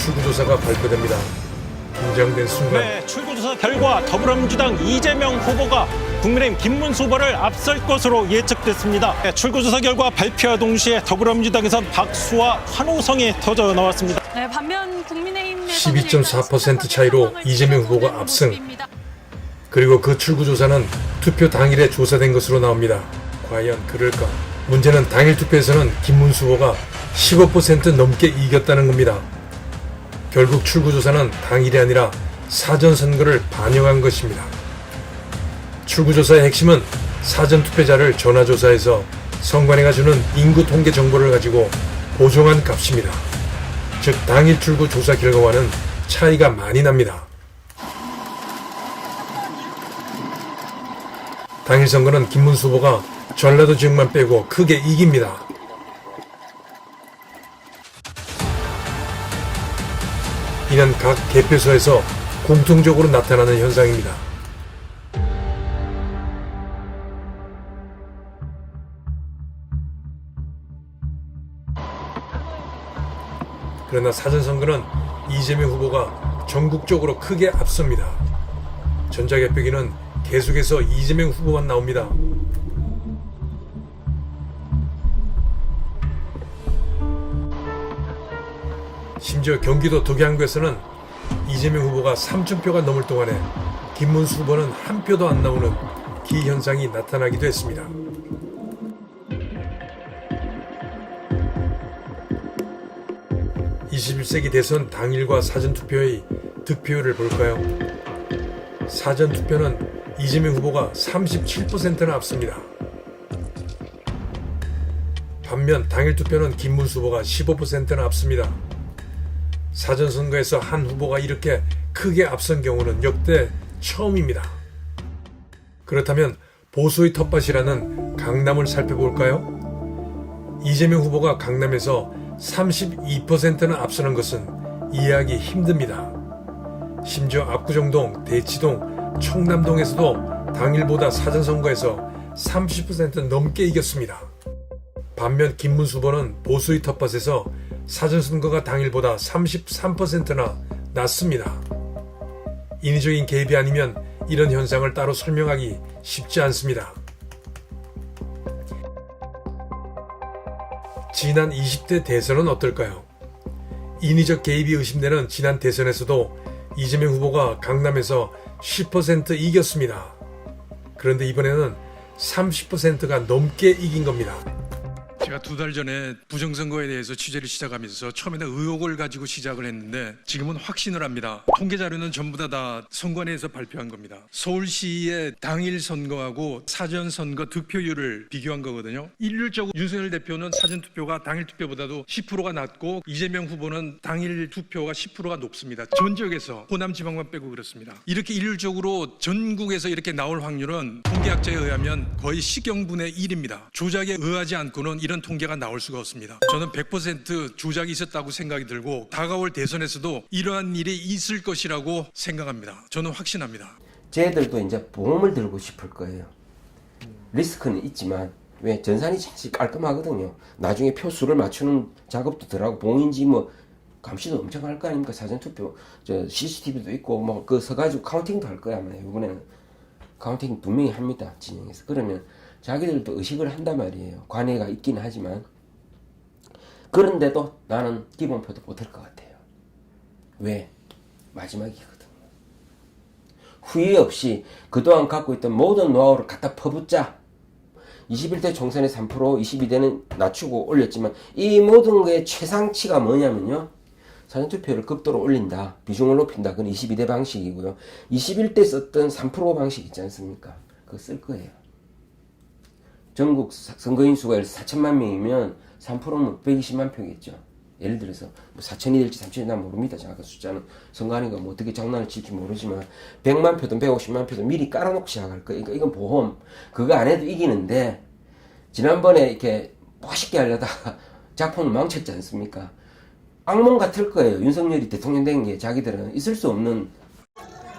출구조사가 발표됩니다. 긴장된 순간 네, 출구조사 결과 더불어민주당 이재명 후보가 국민의힘 김문수 후보를 앞설 것으로 예측됐습니다. 네, 출구조사 결과 발표와 동시에 더불어민주당에선 박수와 환호성이 터져 나왔습니다. 네, 반면 국민의힘 12.4% 차이로 이재명 후보가 압승. 그리고 그 출구조사는 투표 당일에 조사된 것으로 나옵니다. 과연 그럴까? 문제는 당일 투표에서는 김문수 후보가 15% 넘게 이겼다는 겁니다. 결국 출구조사는 당일이 아니라 사전선거를 반영한 것입니다. 출구조사의 핵심은 사전투표자를 전화조사해서 선관위가 주는 인구 통계 정보를 가지고 보정한 값입니다. 즉 당일 출구조사 결과와는 차이가 많이 납니다. 당일 선거는 김문수 후보가 전라도 지역만 빼고 크게 이깁니다. 이는 각 개표소에서 공통적으로 나타나는 현상입니다. 그러나 사전선거는 이재명 후보가 전국적으로 크게 앞섭니다. 전자개표기는 계속해서 이재명 후보만 나옵니다. 심지어 경기도 덕양구에서는 이재명 후보가 3,000표가 넘을 동안에 김문수 후보는 한 표도 안 나오는 기현상이 나타나기도 했습니다. (21세기) 대선 당일과 사전투표의 득표율을 볼까요? 사전투표는 이재명 후보가 37%나 앞섭니다. 반면 당일 투표는 김문수 후보가 15%나 앞섭니다. 사전선거에서 한 후보가 이렇게 크게 앞선 경우는 역대 처음입니다. 그렇다면 보수의 텃밭이라는 강남을 살펴볼까요? 이재명 후보가 강남에서 32%나 앞서는 것은 이해하기 힘듭니다. 심지어 압구정동, 대치동, 청남동에서도 당일보다 사전선거에서 30% 넘게 이겼습니다. 반면 김문수 후보는 보수의 텃밭에서 사전선거가 당일보다 33%나 낮습니다. 인위적인 개입이 아니면 이런 현상을 따로 설명하기 쉽지 않습니다. 지난 20대 대선은 어떨까요? 인위적 개입이 의심되는 지난 대선에서도 이재명 후보가 강남에서 10% 이겼습니다. 그런데 이번에는 30%가 넘게 이긴 겁니다. 제가 2달 전에 부정선거에 대해서 취재를 시작하면서 처음에는 의혹을 가지고 시작을 했는데 지금은 확신을 합니다. 통계 자료는 전부 다 선관위에서 발표한 겁니다. 서울시의 당일 선거하고 사전 선거 득표율을 비교한 거거든요. 일률적으로 윤석열 대표는 사전 투표가 당일 투표보다도 10%가 낮고 이재명 후보는 당일 투표가 10%가 높습니다. 전 지역에서 호남 지방만 빼고 그렇습니다. 이렇게 일률적으로 전국에서 이렇게 나올 확률은 통계학자에 의하면 거의 시경분의 1입니다. 조작에 의하지 않고는 이런 통계가 나올 수가 없습니다. 저는 100% 조작이 있었다고 생각이 들고 다가올 대선에서도 이러한 일이 있을 것이라고 생각합니다. 저는 확신합니다. 쟤들도 이제 보험을 들고 싶을 거예요. 리스크는 있지만 왜 전산이 사실 깔끔하거든요. 나중에 표수를 맞추는 작업도 들어가고 봉인지 뭐 감시도 엄청 할 거 아닙니까? 사전투표 저 CCTV도 있고 뭐 그 서가지고 카운팅도 할 거야 아마. 이번에는 카운팅 분명히 합니다. 진영에서. 그러면 자기들도 의식을 한단 말이에요. 관해가 있긴 하지만. 그런데도 나는 기본표도 못할 것 같아요. 왜? 마지막이거든요. 후회 없이 그동안 갖고 있던 모든 노하우를 갖다 퍼붓자. 21대 총선에 3%, 22대는 낮추고 올렸지만 이 모든 거의 최상치가 뭐냐면요. 사전투표를 극도로 올린다. 비중을 높인다. 그건 22대 방식이고요. 21대 썼던 3% 방식 있지 않습니까? 그거 쓸 거예요. 전국 선거인 수가 4천만 명이면 3%면 120만 표겠죠. 예를 들어서 뭐 4천이 될지 3천이 난 모릅니다. 정확한 숫자는 선거하니까 뭐 어떻게 장난을 칠지 모르지만 100만 표든 150만 표든 미리 깔아놓고 시작할 거예요. 그러니까 이건 보험. 그거 안 해도 이기는데 지난번에 이렇게 멋있게 하려다가 작품을 망쳤지 않습니까? 악몽 같을 거예요. 윤석열이 대통령 된 게 자기들은 있을 수 없는.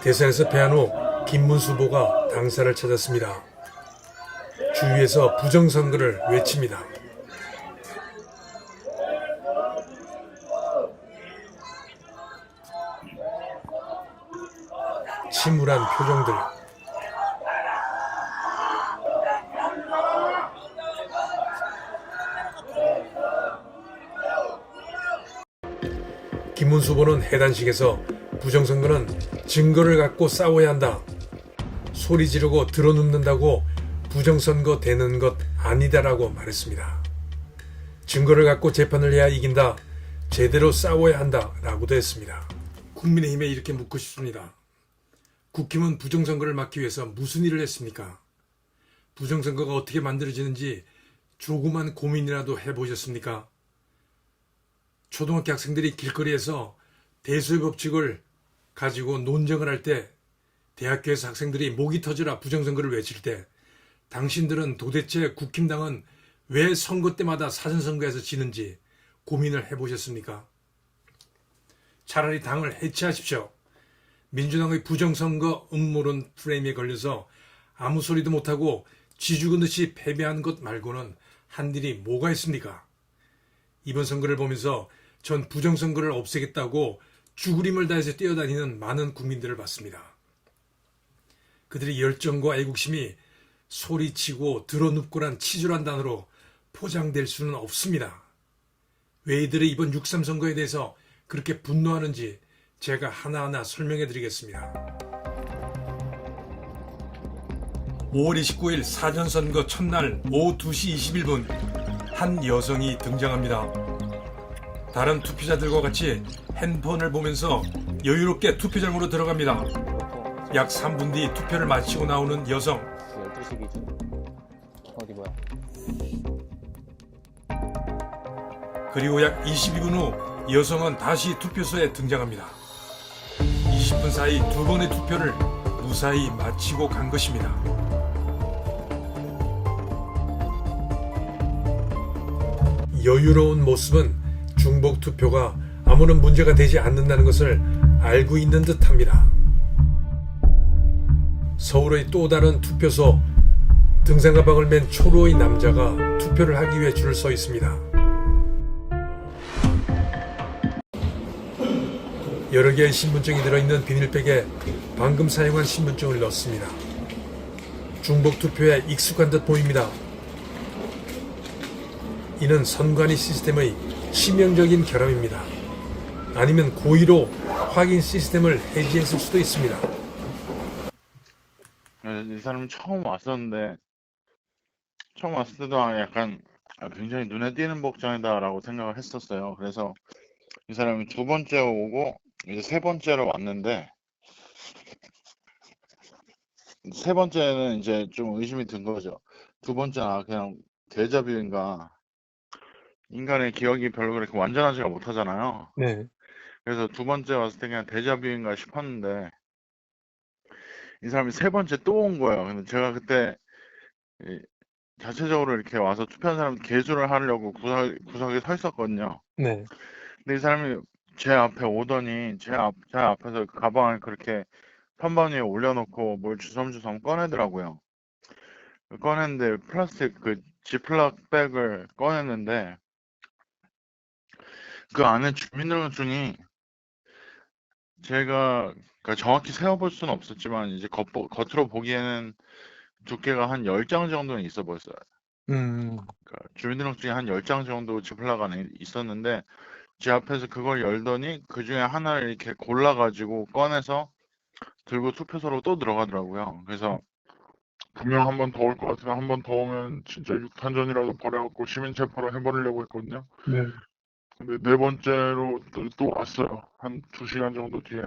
대선에서 패한 후 김문수 후보가 당사를 찾았습니다. 주위에서 부정선거를 외칩니다. 침울한 표정들. 김문수 후보는 해단식에서 부정선거는 증거를 갖고 싸워야 한다. 소리 지르고 들어눕는다고 부정선거 되는 것 아니다라고 말했습니다. 증거를 갖고 재판을 해야 이긴다. 제대로 싸워야 한다. 라고도 했습니다. 국민의힘에 이렇게 묻고 싶습니다. 국힘은 부정선거를 막기 위해서 무슨 일을 했습니까? 부정선거가 어떻게 만들어지는지 조그만 고민이라도 해보셨습니까? 초등학교 학생들이 길거리에서 대수의 법칙을 가지고 논쟁을 할 때, 대학교에서 학생들이 목이 터지라 부정선거를 외칠 때, 당신들은 도대체 국힘당은 왜 선거 때마다 사전선거에서 지는지 고민을 해보셨습니까? 차라리 당을 해체하십시오. 민주당의 부정선거 음모론 프레임에 걸려서 아무 소리도 못하고 쥐 죽은 듯이 패배한 것 말고는 한 일이 뭐가 있습니까? 이번 선거를 보면서 전 부정선거를 없애겠다고 죽으림을 다해서 뛰어다니는 많은 국민들을 봤습니다. 그들의 열정과 애국심이 소리치고 드러눕고란 치졸한 단어로 포장될 수는 없습니다. 왜 이들의 이번 6.3 선거에 대해서 그렇게 분노하는지 제가 하나하나 설명해 드리겠습니다. 5월 29일 사전선거 첫날 오후 2시 21분 한 여성이 등장합니다. 다른 투표자들과 같이 핸드폰을 보면서 여유롭게 투표장으로 들어갑니다. 약 3분 뒤 투표를 마치고 나오는 여성. 12시 기준. 어디 뭐야? 그리고 약 22분 후 여성은 다시 투표소에 등장합니다. 20분 사이 두 번의 투표를 무사히 마치고 간 것입니다. 여유로운 모습은 중복 투표가 아무런 문제가 되지 않는다는 것을 알고 있는 듯합니다. 서울의 또 다른 투표소, 등산 가방을 맨 초로의 남자가 투표를 하기 위해 줄을 서 있습니다. 여러 개의 신분증이 들어있는 비닐백에 방금 사용한 신분증을 넣습니다. 중복 투표에 익숙한 듯 보입니다. 이는 선관위 시스템의 치명적인 결함입니다. 아니면 고의로 확인 시스템을 해지했을 수도 있습니다. 이 사람이 처음 왔었는데, 처음 왔을 때도 약간 굉장히 눈에 띄는 복장이다라고 생각을 했었어요. 그래서 이 사람이 두 번째 오고 이제 세 번째로 왔는데, 세 번째는 이제 좀 의심이 든 거죠. 두 번째는 그냥 데자뷰인가. 인간의 기억이 별로 그렇게 완전하지가 못하잖아요. 네. 그래서 두 번째 왔을 때 그냥 데자뷰인가 싶었는데, 이 사람이 세 번째 또 온 거예요. 근데 제가 그때 자체적으로 이렇게 와서 투표한 사람 개수를 하려고 구석에 서 있었거든요. 네. 근데 이 사람이 제 앞에 오더니 제 앞에서 그 가방을 그렇게 선반 위에 올려놓고 뭘 주섬주섬 꺼내더라고요. 꺼냈는데 플라스틱 그 지플락 백을 꺼냈는데 그 안에 주민등록증이 제가 그러니까 정확히 세어볼 수는 없었지만 이제 겉으로 보기에는 두께가 한 10장 정도는 있어 보였어요. 그러니까 주민등록증이 한 10장 정도 지플락 안에 있었는데 제 앞에서 그걸 열더니 그 중에 하나를 이렇게 골라가지고 꺼내서 들고 투표소로 또 들어가더라고요. 그래서 분명 한 번 더 올 것 같으면 한 번 더 오면 진짜 육탄전이라도 벌여갖고 시민 체포를 해버리려고 했거든요. 네. 근데 네 번째로 또 왔어요. 한 2시간 정도 뒤에.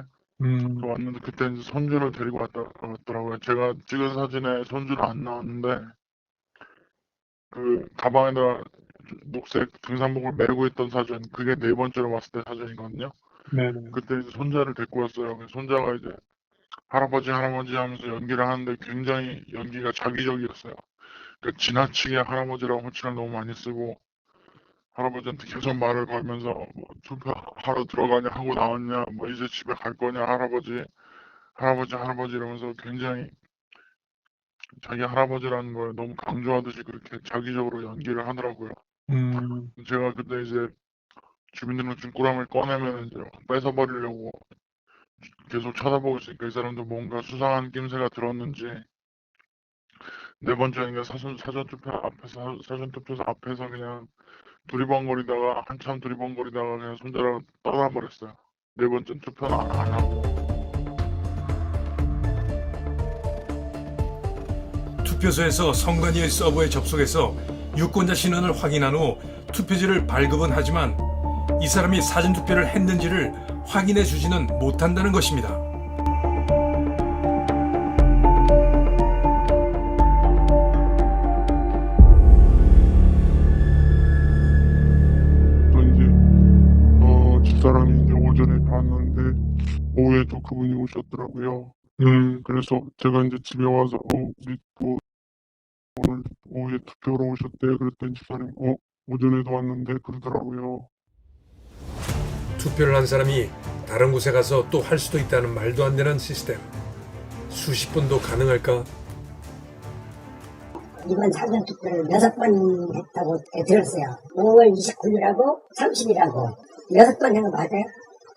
또 왔는데 그때 이제 손주를 데리고 왔더라고요. 제가 찍은 사진에 손주는 안 나왔는데 그 가방에다가 녹색 등산복을 메고 있던 사진, 그게 네 번째로 왔을 때 사진이거든요. 네네. 그때 이제 손자를 데리고 왔어요. 그래서 손자가 이제 할아버지 하면서 연기를 하는데 굉장히 연기가 자기적이었어요. 그러니까 지나치게 할아버지라고 호칭을 너무 많이 쓰고 할아버지한테 계속 말을 걸면서 뭐 투표하러 들어가냐 하고 나왔냐, 뭐 이제 집에 갈 거냐 할아버지 이러면서 굉장히 자기 할아버지라는 걸 너무 강조하듯이 그렇게 자기적으로 연기를 하더라고요. 제가 그때 이제 주민등록증 꾸러미를 꺼내면 이제 뺏어버리려고 계속 쳐다보고 있으니까 이 사람도 뭔가 수상한 낌새가 들었는지 네 번째인가 사전투표소 앞에서 그냥 두리번거리다가 한참 두리번거리다가 그냥 손자랑 떠나버렸어요. 네 번째 투표는 안 하고. 투표소에서 선관위의 서버에 접속해서 유권자 신원을 확인한 후 투표지를 발급은 하지만 이 사람이 사전투표를 했는지를 확인해 주지는 못한다는 것입니다. 또 이제 집사람이 이제 오전에 봤는데 오후에 또 그분이 오셨더라고요. 그래서 제가 이제 집에 와서 믿고 오늘 오후에 투표로 오셨대. 그랬더니 집사람이 오전에도 왔는데 그러더라고요. 투표를 한 사람이 다른 곳에 가서 또 할 수도 있다는 말도 안 되는 시스템. 수십 번도 가능할까? 이번 사전투표를 6번 했다고 들었어요. 5월 29일하고 30일하고 6번 한 거 맞아요?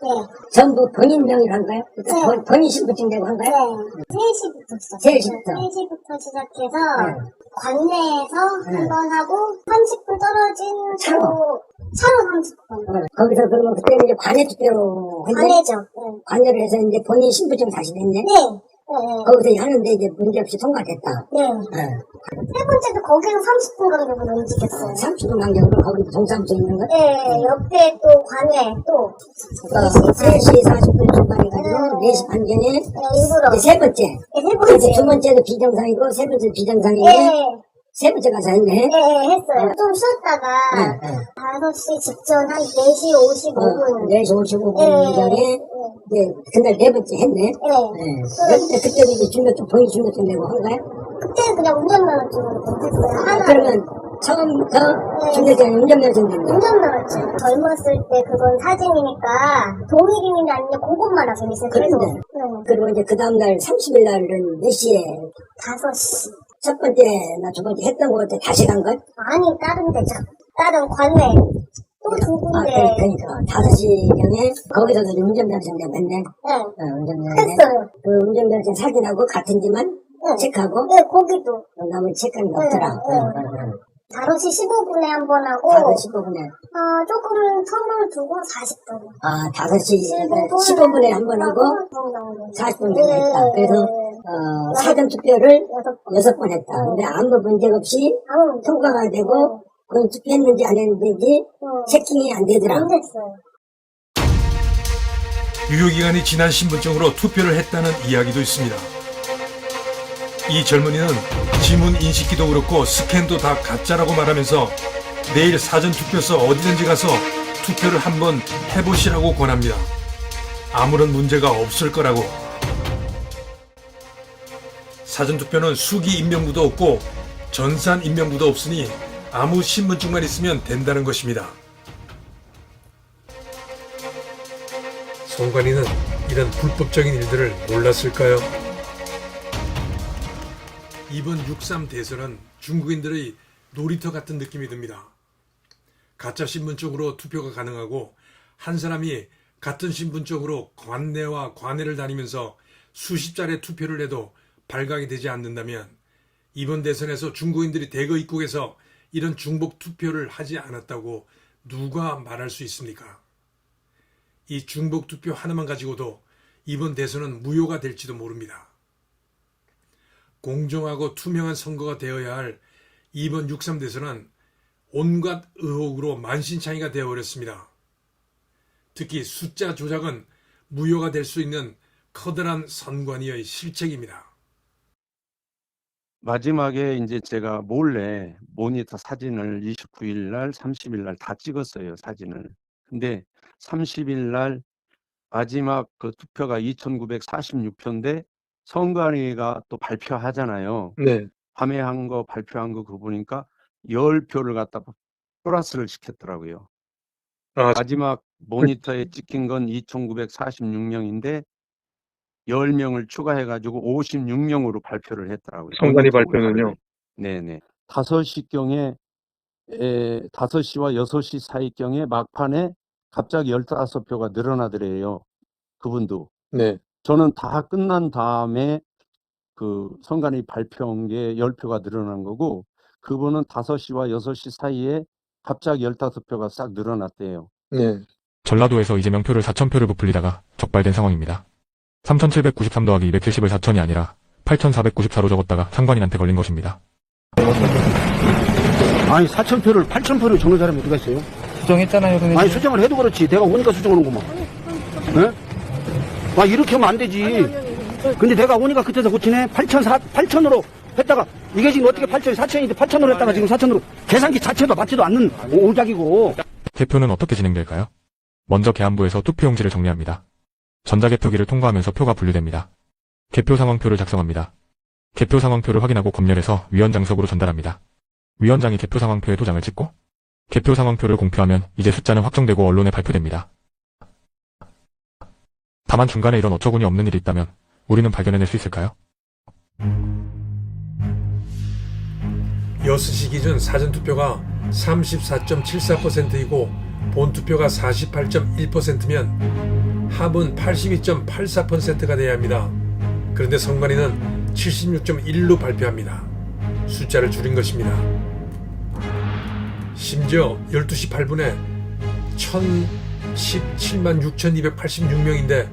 네. 전부 본인 명의로 한 거예요? 네. 본인 신분증 내고 한 거예요? 네. 3시부터 시작해요. 3시부터? 3시부터 시작해서 네. 관내에서 네. 한 번 하고 30분 떨어진 차로? 차로 30분. 거기서 그러면 그때는 이제 관내 투표로 했네? 관내죠. 네. 관내로 해서 이제 본인 신분증 다시 냈네? 네. 네. 거기서 하는데 이제 문제없이 통과됐다. 네. 네. 세 번째도 거기는 30분 간격으로 움직였어요. 30분 간격으로 거기도 동사무소 있는 거? 네. 옆에 또 관내 또 3시 40분 출발해가지고 4시 반경에 일부러. 이제 세 번째. 네, 세 번째. 두 번째도 비정상이고 세 번째도 비정상인데 네. 세 번째 가서 했네. 네, 했어요. 좀 쉬었다가 네. 5시 직전 한 4시 55분. 4시 55분 네. 전에 이제 그날 네 번째 했네. 네. 그때도 이제 중요증, 본인 중요증 내고 한 거야? 그때는 그냥 운전면허증으로 했어요. 하나. 그러면 처음부터 중요증 운전면허증 냈네. 운전면허증. 젊었을 때 그건 사진이니까 동일인이 아니면 그것만 하고 있어요. 계속. 그런데. 네. 그리고 이제 그 다음날 30일 날은 몇 시에 5시. 첫 번째나 두 번째 했던 거 같아 다시 간 걸? 아니, 다른 데죠. 다른 관내. 또 두 군데. 그러니까 5시경에 거기서도 운전면허증 냈네. 네. 운전면허증. 했어요. 그 운전면허증 사진하고 같은지만 네. 체크하고 네, 거기도. 나머지 체크하는 게 없더라. 네. 5시 15분에 한 번 하고. 5시 15분에. 조금 텀을 두고 40분. 5시 15분에 한 번 하고 40분 정도 했다. 그래서 사전 투표를 6번 했다. 근데 아무 문제 없이 통과가 되고 그건 투표했는지 안 했는지 체킹이 안 되더라. 안 됐어요. 유효기간이 지난 신분증으로 투표를 했다는 이야기도 있습니다. 이 젊은이는 지문 인식기도 그렇고 스캔도 다 가짜라고 말하면서 내일 사전투표소 어디든지 가서 투표를 한번 해보시라고 권합니다. 아무런 문제가 없을 거라고. 사전투표는 수기 인명부도 없고 전산 인명부도 없으니 아무 신분증만 있으면 된다는 것입니다. 선관위는 이런 불법적인 일들을 몰랐을까요? 이번 6.3 대선은 중국인들의 놀이터 같은 느낌이 듭니다. 가짜 신분증으로 투표가 가능하고 한 사람이 같은 신분증으로 관내와 관외를 다니면서 수십 차례 투표를 해도 발각이 되지 않는다면 이번 대선에서 중국인들이 대거 입국해서 이런 중복 투표를 하지 않았다고 누가 말할 수 있습니까? 이 중복 투표 하나만 가지고도 이번 대선은 무효가 될지도 모릅니다. 공정하고 투명한 선거가 되어야 할 이번 6.3 대선은 온갖 의혹으로 만신창이가 되어버렸습니다. 특히 숫자 조작은 무효가 될 수 있는 커다란 선관위의 실책입니다. 마지막에 이제 제가 몰래 모니터 사진을 29일 날, 30일 날 다 찍었어요, 사진을. 근데 30일 날 마지막 그 투표가 2,946표인데 선관위가 또 발표하잖아요. 네. 밤에 한 거 발표한 거 그거 보니까 10표를 갖다 플러스를 시켰더라고요. 마지막 모니터에 찍힌 건 2,946명인데 10명을 추가해가지고 56명으로 발표를 했더라고요. 선관위 본인적으로 발표는요? 하루에. 네네. 5시경에 5시와 6시 사이경에 막판에 갑자기 15표가 늘어나더래요. 그분도. 네. 저는 다 끝난 다음에 그 선관위 발표한 게 10표가 늘어난 거고, 그분은 5시와 6시 사이에 갑자기 15표가 싹 늘어났대요. 네. 전라도에서 이재명 표를 4,000표를 부풀리다가 적발된 상황입니다. 3,793 더하기 270을 4,000이 아니라 8,494로 적었다가 상관인한테 걸린 것입니다. 아니 4,000표를 8,000표를 적는 사람이 어디가 있어요? 수정했잖아요, 선생님. 아니 수정을 해도 그렇지 내가 오니까 수정하는 거만. 네? 아 이렇게 하면 안 되지. 근데 내가 오니까 그때서 고치네. 8,000으로 했다가 이게 지금 어떻게 8,000이 4,000인데 8,000으로 했다가 지금 4,000으로 계산기 자체도 맞지도 않는 오작이고. 개표는 어떻게 진행될까요? 먼저 계안부에서 투표용지를 정리합니다. 전자개표기를 통과하면서 표가 분류됩니다. 개표 상황표를 작성합니다. 개표 상황표를 확인하고 검열해서 위원장석으로 전달합니다. 위원장이 개표 상황표에 도장을 찍고 개표 상황표를 공표하면 이제 숫자는 확정되고 언론에 발표됩니다. 다만 중간에 이런 어처구니 없는 일이 있다면 우리는 발견해낼 수 있을까요? 6시 기준 사전투표가 34.74%이고 본투표가 48.1%면 합은 82.84%가 돼야 합니다. 그런데 선관위는 76.1로 발표합니다. 숫자를 줄인 것입니다. 심지어 12시 8분에 1,017만 6,286명인데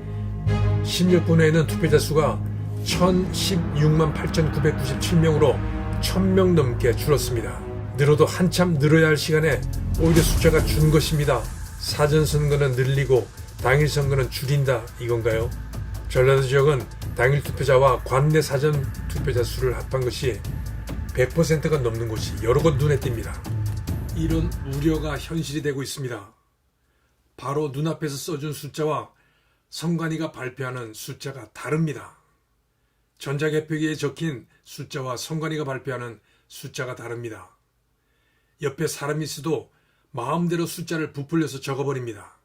16분 후에는 투표자 수가 1,016만 8,997명으로 1,000명 넘게 줄었습니다. 늘어도 한참 늘어야 할 시간에 오히려 숫자가 준 것입니다. 사전선거는 늘리고 당일 선거는 줄인다 이건가요? 전라도 지역은 당일 투표자와 관내 사전 투표자 수를 합한 것이 100%가 넘는 곳이 여러 곳 눈에 띕니다. 이런 우려가 현실이 되고 있습니다. 바로 눈앞에서 써준 숫자와 선관위가 발표하는 숫자가 다릅니다. 전자개표기에 적힌 숫자와 선관위가 발표하는 숫자가 다릅니다. 옆에 사람이 있어도 마음대로 숫자를 부풀려서 적어버립니다.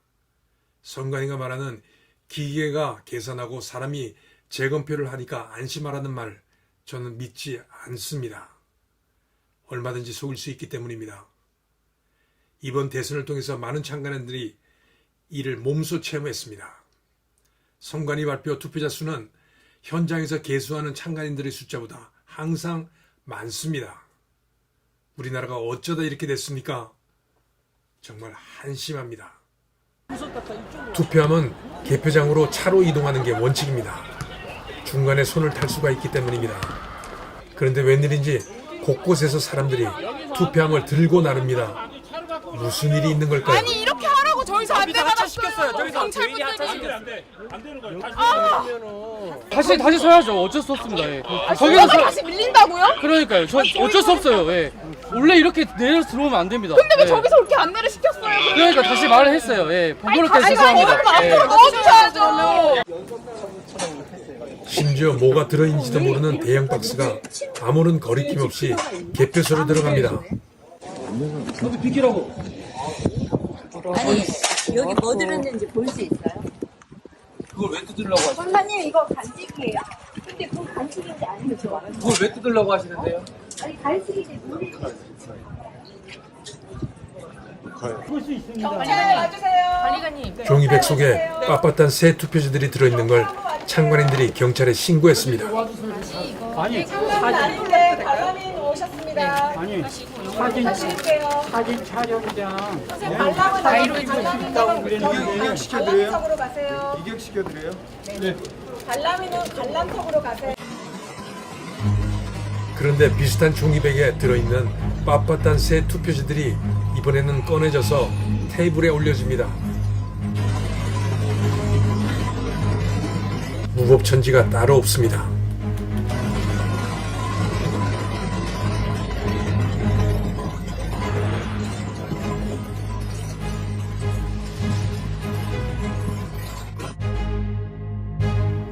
선관위가 말하는 기계가 계산하고 사람이 재검표를 하니까 안심하라는 말 저는 믿지 않습니다. 얼마든지 속일 수 있기 때문입니다. 이번 대선을 통해서 많은 참가인들이 이를 몸소 체험했습니다. 선관위 발표 투표자 수는 현장에서 개수하는 참가인들의 숫자보다 항상 많습니다. 우리나라가 어쩌다 이렇게 됐습니까? 정말 한심합니다. 투표함은 개표장으로 차로 이동하는 게 원칙입니다. 중간에 손을 탈 수가 있기 때문입니다. 그런데 웬일인지 곳곳에서 사람들이 투표함을 들고 나릅니다. 무슨 일이 있는 걸까요? 아니 이렇게 하라고 저희서 안내 받았어요. 경찰분들이 안 되는 거예요. 다시 서야죠. 어쩔 수 없습니다. 예. 저기서 다시 밀린다고요? 그러니까요. 저 어쩔 수 없어요. 예. 원래 이렇게 내려 들어오면 안 됩니다. 근데 왜 예. 저기서 그렇게 안내를 시켰어요? 그러니까 다시 말을 했어요. 예. 번거롭게 죄송합니다. 예. 앞으로 넣어주셔야죠. 심지어 뭐가 들어있는지도 모르는 대형 박스가 아무런 거리낌 없이 개표소로 들어갑니다. 너도 비키라고. 아니 여기 뭐 들었는지 볼 수 있어요? 그걸 왜 뜯으려고 하시는? 선생님 이거 간직이에요. 근데 그 간직인지 아닌지 알아요? 그걸 왜 뜯으려고 하시는데요? 아니 간직인지 모르겠어요. 경찰 와주세요. 관리관님. 종이백 속에 빳빳한 새 투표지들이 들어있는 걸 참관인들이 경찰에 신고했습니다. 아니, 아닌데 관람인 오셨습니다. 아니, 하실게요. 사진 촬영장. 선생님 관람은 관람석으로 가세요. 이격시켜드려요? 네. 관람인은 관람석으로 가세요. 그런데 비슷한 종이백에 들어있는 빳빳한 새 투표지들이 이번에는 꺼내져서 테이블에 올려집니다. 무법천지가 따로 없습니다.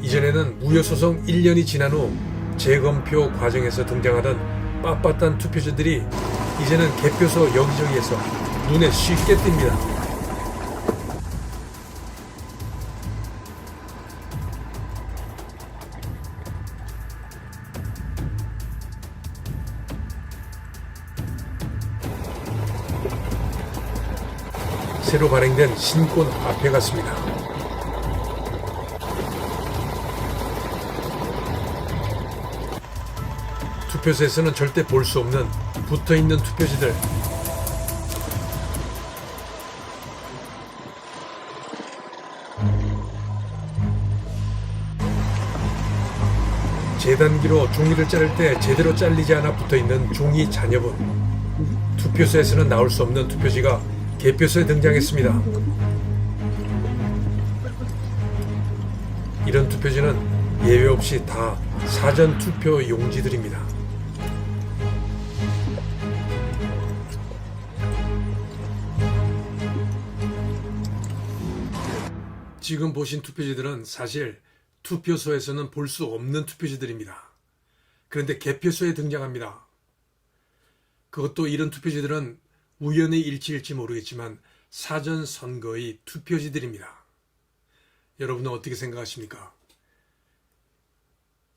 이전에는 무효소송 1년이 지난 후 재검표 과정에서 등장하던 빳빳한 투표지들이 이제는 개표소 여기저기에서 눈에 쉽게 띕니다. 새로 발행된 신권 화폐 같습니다. 투표소에서는 절대 볼 수 없는 붙어있는 투표지들. 재단기로 종이를 자를 때 제대로 잘리지 않아 붙어있는 종이 잔여분. 투표소에서는 나올 수 없는 투표지가 개표소에 등장했습니다. 이런 투표지는 예외 없이 다 사전 투표 용지들입니다. 지금 보신 투표지들은 사실 투표소에서는 볼 수 없는 투표지들입니다. 그런데 개표소에 등장합니다. 그것도 이런 투표지들은 우연의 일치일지 모르겠지만 사전 선거의 투표지들입니다. 여러분은 어떻게 생각하십니까?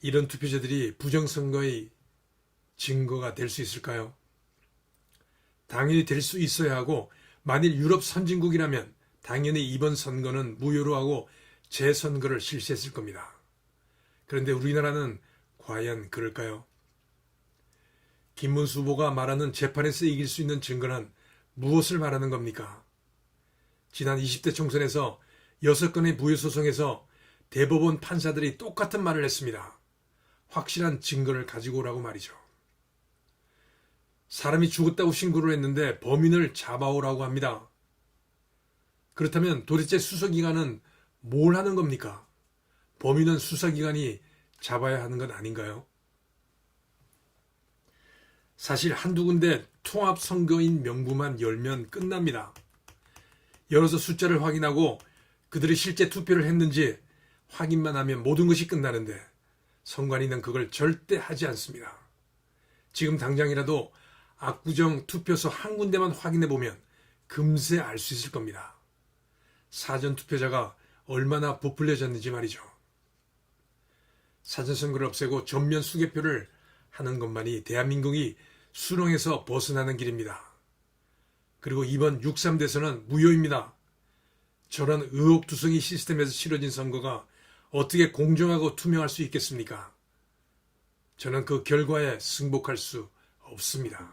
이런 투표지들이 부정선거의 증거가 될 수 있을까요? 당연히 될 수 있어야 하고, 만일 유럽 선진국이라면 당연히 이번 선거는 무효로 하고 재선거를 실시했을 겁니다. 그런데 우리나라는 과연 그럴까요? 김문수 후보가 말하는 재판에서 이길 수 있는 증거는 무엇을 말하는 겁니까? 지난 20대 총선에서 6건의 무효소송에서 대법원 판사들이 똑같은 말을 했습니다. 확실한 증거를 가지고 오라고 말이죠. 사람이 죽었다고 신고를 했는데 범인을 잡아오라고 합니다. 그렇다면 도대체 수사기관은 뭘 하는 겁니까? 범인은 수사기관이 잡아야 하는 것 아닌가요? 사실 한두 군데 통합선거인 명부만 열면 끝납니다. 열어서 숫자를 확인하고 그들이 실제 투표를 했는지 확인만 하면 모든 것이 끝나는데 선관위는 그걸 절대 하지 않습니다. 지금 당장이라도 압구정 투표소 한 군데만 확인해보면 금세 알 수 있을 겁니다. 사전투표자가 얼마나 부풀려졌는지 말이죠. 사전선거를 없애고 전면 수개표를 하는 것만이 대한민국이 수렁에서 벗어나는 길입니다. 그리고 이번 6.3 대선은 무효입니다. 저런 의혹투성이 시스템에서 치러진 선거가 어떻게 공정하고 투명할 수 있겠습니까? 저는 그 결과에 승복할 수 없습니다.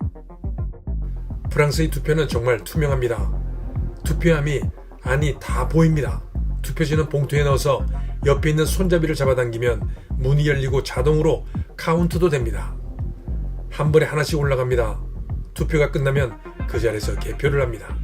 프랑스의 투표는 정말 투명합니다. 투표함이 아니 다 보입니다. 투표지는 봉투에 넣어서 옆에 있는 손잡이를 잡아당기면 문이 열리고 자동으로 카운트도 됩니다. 한 번에 하나씩 올라갑니다. 투표가 끝나면 그 자리에서 개표를 합니다.